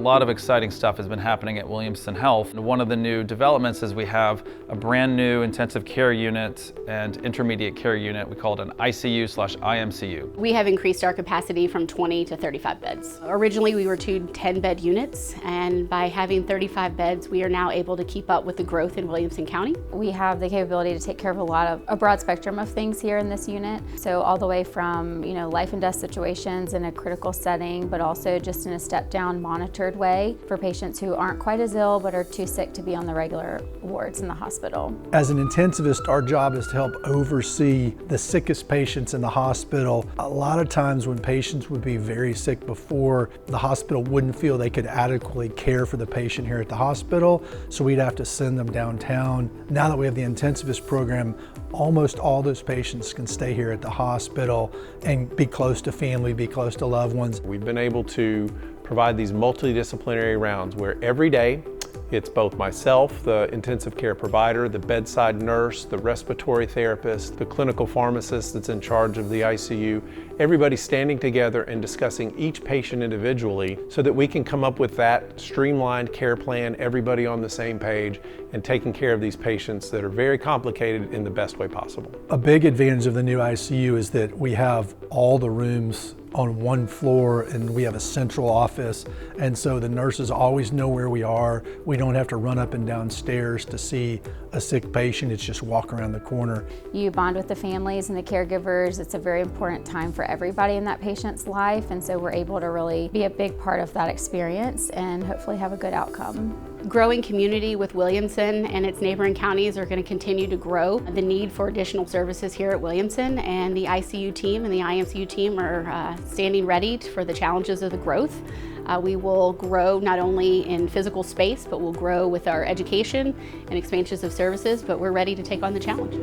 lot of exciting stuff has been happening at Williamson Health. And one of the new developments is we have a brand new intensive care unit and intermediate care unit. We call it an ICU/IMCU. We have increased our capacity from 20 to 35 beds. Originally we were 2 10-bed units, and by having 35 beds we are now able to keep up with the growth in Williamson County. We have the capability to take care of a broad spectrum of things here in this unit. So all the way from life and death situations in a critical setting, but also just in a step-down monitored way for patients who aren't quite as ill but are too sick to be on the regular wards in the hospital. As an intensivist, our job is to help oversee the sickest patients in the hospital. A lot of times when patients would be very sick before, the hospital wouldn't feel they could adequately care for the patient here at the hospital, so we'd have to send them downtown. Now that we have the intensivist program, almost all those patients can stay here at the hospital and be close to family, be close to loved ones. We've been able to provide these multidisciplinary rounds where every day it's both myself, the intensive care provider, the bedside nurse, the respiratory therapist, the clinical pharmacist that's in charge of the ICU, everybody standing together and discussing each patient individually so that we can come up with that streamlined care plan, everybody on the same page, and taking care of these patients that are very complicated in the best way possible. A big advantage of the new ICU is that we have all the rooms on one floor and we have a central office, and so the nurses always know where we are. We don't have to run up and down stairs to see a sick patient. It's just walk around the corner. You bond with the families and the caregivers. It's a very important time for everybody in that patient's life, and so we're able to really be a big part of that experience and hopefully have a good outcome. Growing community with Williamson and its neighboring counties are going to continue to grow the need for additional services here at Williamson, and the ICU team and the IMCU team are standing ready for the challenges of the growth. We will grow not only in physical space, but we'll grow with our education and expansions of services, but we're ready to take on the challenge.